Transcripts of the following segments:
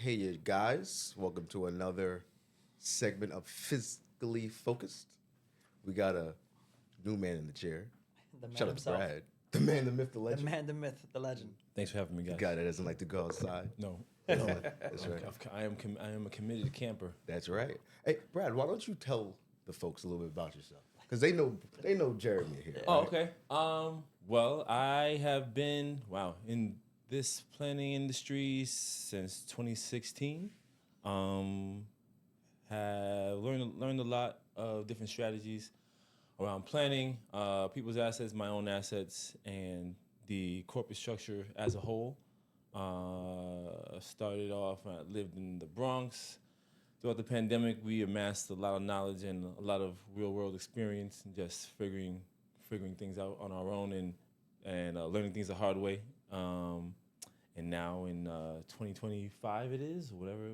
Hey, you guys. Welcome to another segment of Fiscally Focused. We got a new man in the chair. The man Shout out to himself. Brad. The man, the myth, the The legend. man, the myth, the legend. Thanks for having me, The guys. guy that doesn't like to go outside. No, No, that's right. I am a committed camper. That's right. Hey, Brad, why don't you tell the folks a little bit about yourself? Because they know Jeremy here. Oh, right? okay. Well, I have been in this planning industry since 2016. Have learned a lot of different strategies around planning, people's assets, my own assets, and the corporate structure as a whole. Started off when I lived in the Bronx. Throughout the pandemic, we amassed a lot of knowledge and a lot of real-world experience, and just figuring things out on our own and learning things the hard way. And now in 2025, it is whatever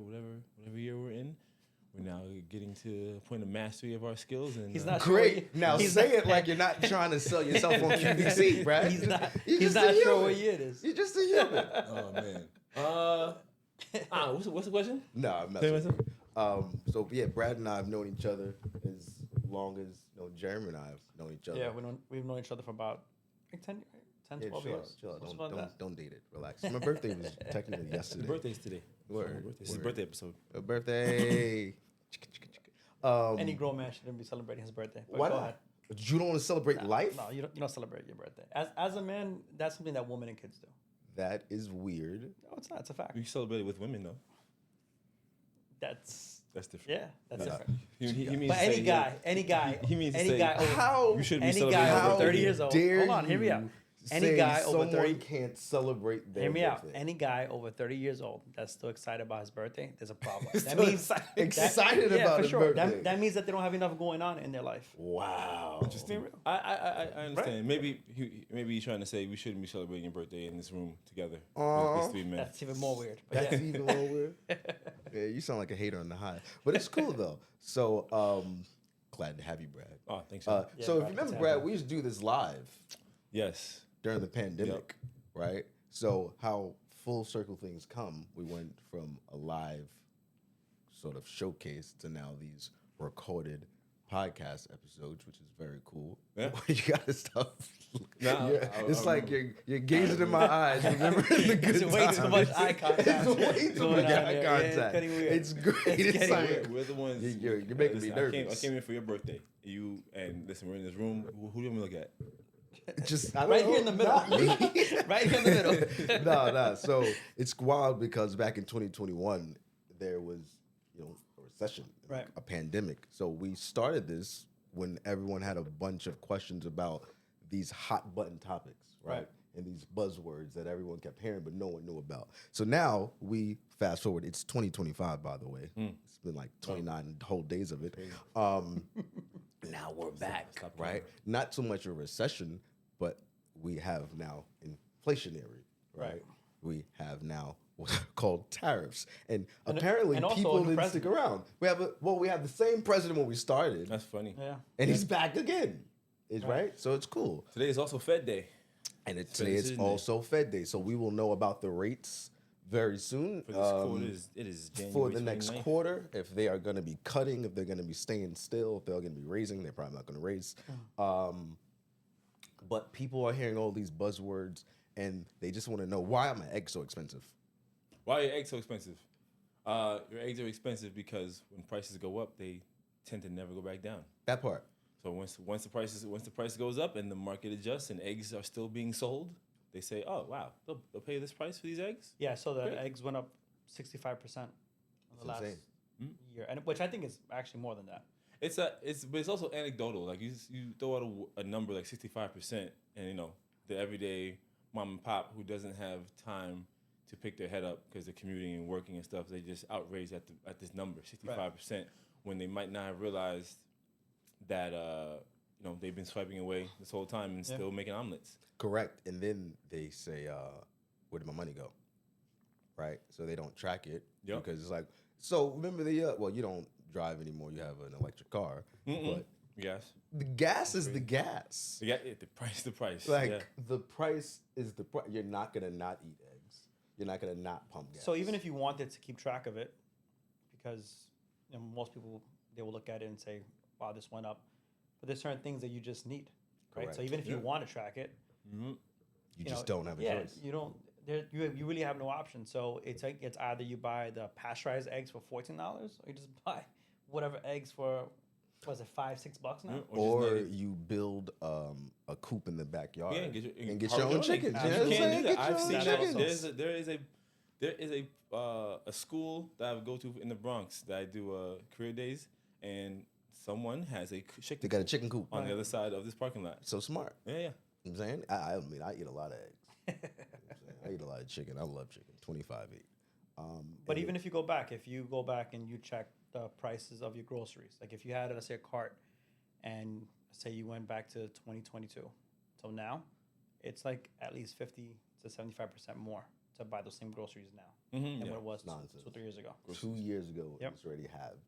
year we're in. We're now getting to a point of mastery of our skills. And He's not Great. sure. Now say it like you're not trying to sell yourself on QVC, Brad. He's not. You're He's just a not sure human. what year it is. You're just a human. Oh man. What's the question? No, I'm not. Say myself? So yeah, Brad and I have known each other as long as Jeremy and I have known each other. Yeah, we've known each other for about like 10, Yeah, 12 chill out, years. chill out. Something like that. Don't date it. Relax. My birthday was technically yesterday. The birthday's today. Word, This is the word. birthday episode. A birthday. Any grown man shouldn't be celebrating his birthday. But Why go not? ahead. You don't want to celebrate life? No, you don't celebrate your birthday. As a man, that's something that women and kids do. That is weird. No, it's not. It's a fact. You celebrate it with women though. That's different. yeah. That's Yeah. different. He means But to say, any guy, he means to any say, guy, over, How you should be any celebrating guy your over birthday. 30 years old. dare Hold on, hear me out. you Any say guy over someone 30 can't celebrate their Hear me out. birthday? Any guy over 30 years old that's still excited about his birthday, there's a problem. That Still means excited yeah, about for his sure. birthday. That means that they don't have enough going on in their life. Wow. Be real. I understand. Maybe he's trying to say we shouldn't be celebrating your birthday in this room together. These three men. That's even more weird. But That's yeah. even more weird. Yeah, you sound like a hater on the high, but it's cool though. So glad to have you, Brad. Oh, thanks. So Yeah, if Brad, you good remember, to Brad, have we used to do this live Yes. during the pandemic, right? So how full circle things come, we went from a live sort of showcase to now these recorded podcast episodes, which is very cool. Yeah. You gotta stop. Nah, It's I like remember. you're gazing in my eyes, remembering the good It's way times. too much eye contact. It's way too going much on eye there. Yeah, it's contact. getting weird. It's great. It's It's getting like, weird. We're the ones. You're making me listen, nervous. I came in for your birthday. You and listen, we're in this room. Who do you want me to look at? just I don't Right know, here in the middle. not me. Right here in the middle. No. So it's wild because back in 2021 there was a recession, Right. a pandemic. So we started this when everyone had a bunch of questions about these hot button topics, right? Right. And these buzzwords that everyone kept hearing but no one knew about. So now we fast forward. It's 2025, by the way. It's been like 29 whole days of it. Now we're back, stop right? Not so much a recession, but we have now inflationary, right? Right. We have now what's called tariffs, and apparently and also people a new didn't stick president. around. We have the same president when we started, That's funny. Yeah. and he's back again. Is right. So it's cool. Today is also Fed Day. And Fed today it's decision day. also Fed Day, so we will know about the rates very soon. For this quarter, it is January for the next 29th. quarter, if they are going to be cutting, if they're going to be staying still, if they're going to be raising, they're probably not going to raise. But people are hearing all these buzzwords, and they just want to know, why are my eggs so expensive? Why are your eggs so expensive? Your eggs are expensive because when prices go up, they tend to never go back down. That part. So once the price goes up and the market adjusts and eggs are still being sold, they say, oh wow, they'll pay this price for these eggs. Yeah, so the Great. eggs went up 65% in the last insane. year, and which I think is actually more than that. But it's also anecdotal. Like you throw out a number like 65%, and the everyday mom and pop who doesn't have time to pick their head up because they're commuting and working and stuff, they just outraged at this number 65% when they might not have realized that they've been swiping away this whole time and still making omelets. Correct. And then they say, where did my money go? Right? So they don't track it Yep. because it's like, so remember you don't drive anymore. You have an electric car. But Yes. the gas is the gas. The price. Like Yeah. the price is the price. You're not going to not eat eggs. You're not gonna not pump gas. So even if you wanted to keep track of it, because most people, they will look at it and say, "Wow, this went up," but there's certain things that you just need, right? Correct. So even if you want to track it, you just don't have a choice. you don't. You really have no option. So it's like it's either you buy the pasteurized eggs for $14, or you just buy whatever eggs for was it $5-6 now? Or you build a coop in the backyard Yeah, and get your own chickens. You can do that. I've seen chickens. that. There is a school that I go to in the Bronx that I do career days, and someone has a chicken. They got a chicken coop on the other side of this parking lot. So smart. Yeah. You know what I'm saying? I mean, I eat a lot of eggs. I eat a lot of chicken. I love chicken. 25 eat. But even if you go back and you check the prices of your groceries, like if you had, let's say, a cart, and say you went back to 2022, so now it's like at least 50 to 75% more to buy those same groceries now than what it was 2-3 years ago. 2 years ago, it's already halved.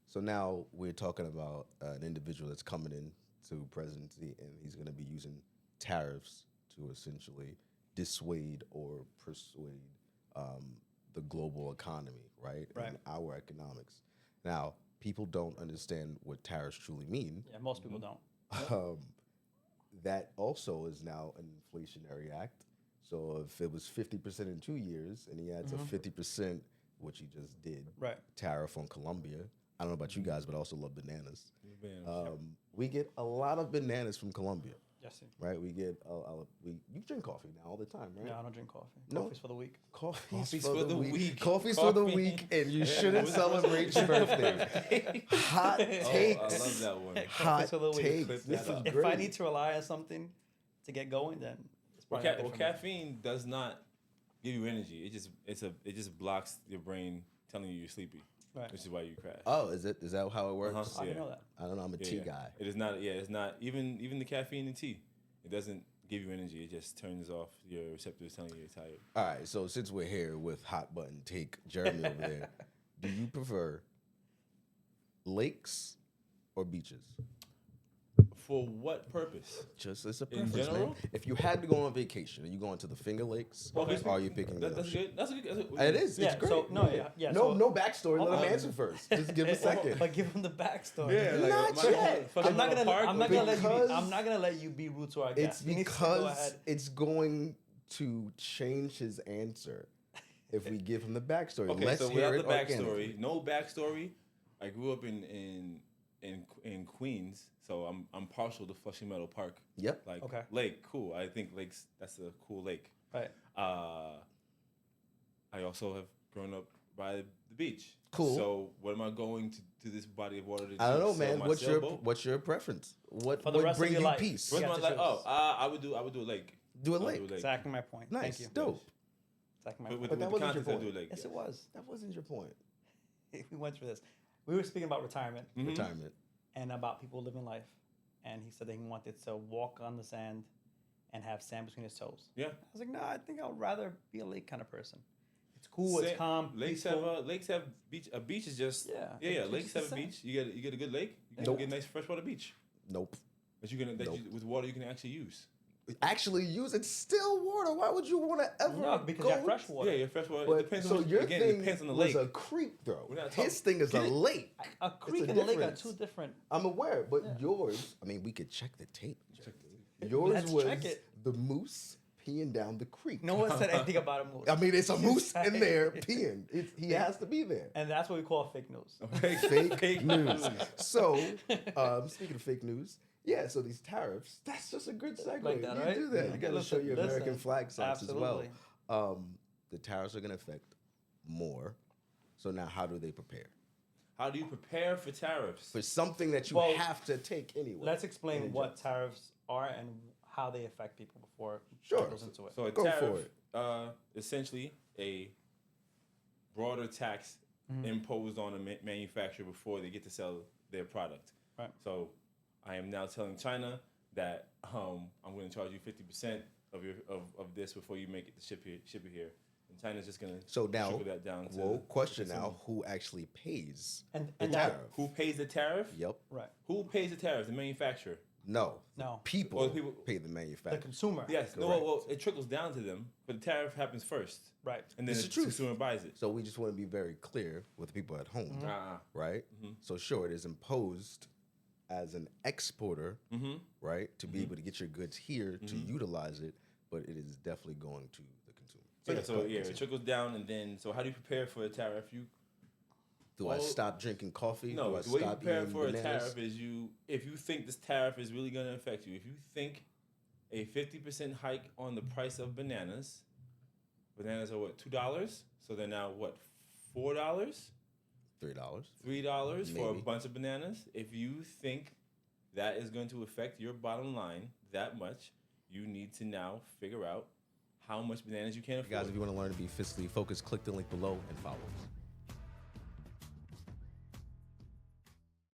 So now we're talking about an individual that's coming into presidency, and he's going to be using tariffs to essentially dissuade or persuade the global economy, right? And our economics. Now, people don't understand what tariffs truly mean. Yeah, most people don't. That also is now an inflationary act. So if it was 50% in 2 years, and he adds a 50%, which he just did, tariff on Colombia. I don't know about you guys, but I also love bananas. We get a lot of bananas from Colombia. Yes, sir. Right, we get you drink coffee now all the time, right? No, I don't drink coffee. No. Coffee's for the week. Coffee's for the week. Coffee's for the week, and you shouldn't celebrate your birthday. Hot takes. I love that one. Hot for the week. takes. This is If great. I need to rely on something to get going, then it's probably not good for me. Caffeine does not give you energy. It just blocks your brain, telling you you're sleepy. Right. Which is why you crash. Oh, is that how it works? I didn't know that. I don't know. I'm a tea guy. It is not. Yeah, it's not. Even the caffeine in tea, it doesn't give you energy. It just turns off your receptors, telling you you're tired. All right. So since we're here with hot button take Jeremy over there, do you prefer lakes or beaches? For what purpose? Just as a In preference, man. general? If you had to go on vacation, are you going to the Finger Lakes, or are you picking the That's ocean? good. That's good. It is. Yeah, It's great. so- no, yeah, so- no backstory. Let him answer first. Just give a second. But give him the backstory. Not yet. I'm not gonna Because let you be rude to our It's guest. You need to go because ahead. it's going to change his answer if we give him the backstory. Okay, Let's so hear without it the organically. backstory, no backstory. I grew up in Queens, so I'm partial to Flushing Meadow Park. Yep. Like Okay. lake, cool. I think lakes. That's a cool lake. Right. I also have grown up by the beach. Cool. So what am I going to this body of water to do? I don't know, Sail man. my What's sailboat? your preference? What For the would rest of bring your you life. peace? Where's You my have to life? choose. I would do a lake. Do a I would lake. do a lake. Exactly my point. Nice. Thank you. Dope. Exactly my With point. But that the wasn't your context, I point. do a lake. Yes, it was. That wasn't your point. We went through this. We were speaking about retirement Retirement. and about people living life, and he said that he wanted to walk on the sand and have sand between his toes. Yeah. I was like, no, I think I'd rather be a lake kind of person. It's cool. It's calm. Lakes peaceful. have beach. A beach is just Yeah. yeah. It's Lakes just have a the beach. You get a good lake. You Nope. get a nice freshwater beach Nope. that with water you can actually use. Actually, use it still water. Why would you want to ever? No, because go you have fresh water. Yeah, your freshwater. But, It depends so on your again. thing It depends on the was lake. a creek, though. We're not His talking- thing is a Get it? lake. A creek It's a and a lake are difference. two different. I'm aware, but yours. I mean, we could check the tape. Let's Yours was check it. the moose peeing down the creek. No one said anything about a moose. I mean, it's a moose in there peeing. He has to be there. And that's what we call fake news. Fake news. So, speaking of fake news, yeah. So these tariffs, that's just a good segue. Like that, you right? do that. Yeah. You got to show Listen, your American listen. flag sites as well. Absolutely. The tariffs are going to affect more. So now, how do they prepare How do you prepare for tariffs? for something that you Well, have to take anyway? Let's explain And what adjust. tariffs are and how they affect people before Sure. it goes into it. So a Go for tariff, essentially a broader tax imposed on a manufacturer before they get to sell their product. Right. So I am now telling China that I'm going to charge you 50% of this before you make it to ship it here. And China's just going to So now, trickle that down to well, question the now: consumer. who actually pays And the that- tariff? Who pays the tariff? Yep. Right. Who pays the tariff? The manufacturer. No. No. People, Well, people- pay the The manufacturer. consumer. Yes, no, Correct. well, it trickles down to them, but the tariff happens first, Right. and then This the is truth. consumer buys it. So we just want to be very clear with the people at home, Ah, right? So sure, it is imposed as an exporter, right, to be able to get your goods here to utilize it, but it is definitely going to the consumer. it trickles down, and then so how do you prepare for a tariff? Do I stop drinking coffee? No, Do I the way you stop prepare eating for bananas? a tariff is if you think this tariff is really going to affect you, if you think a 50% hike on the price of bananas are what, $2? So they're now what, $4? $3. $3 for a Maybe. bunch of bananas. If you think that is going to affect your bottom line that much, you need to now figure out how much bananas you can afford. Guys, if you want to learn to be fiscally focused, click the link below and follow us.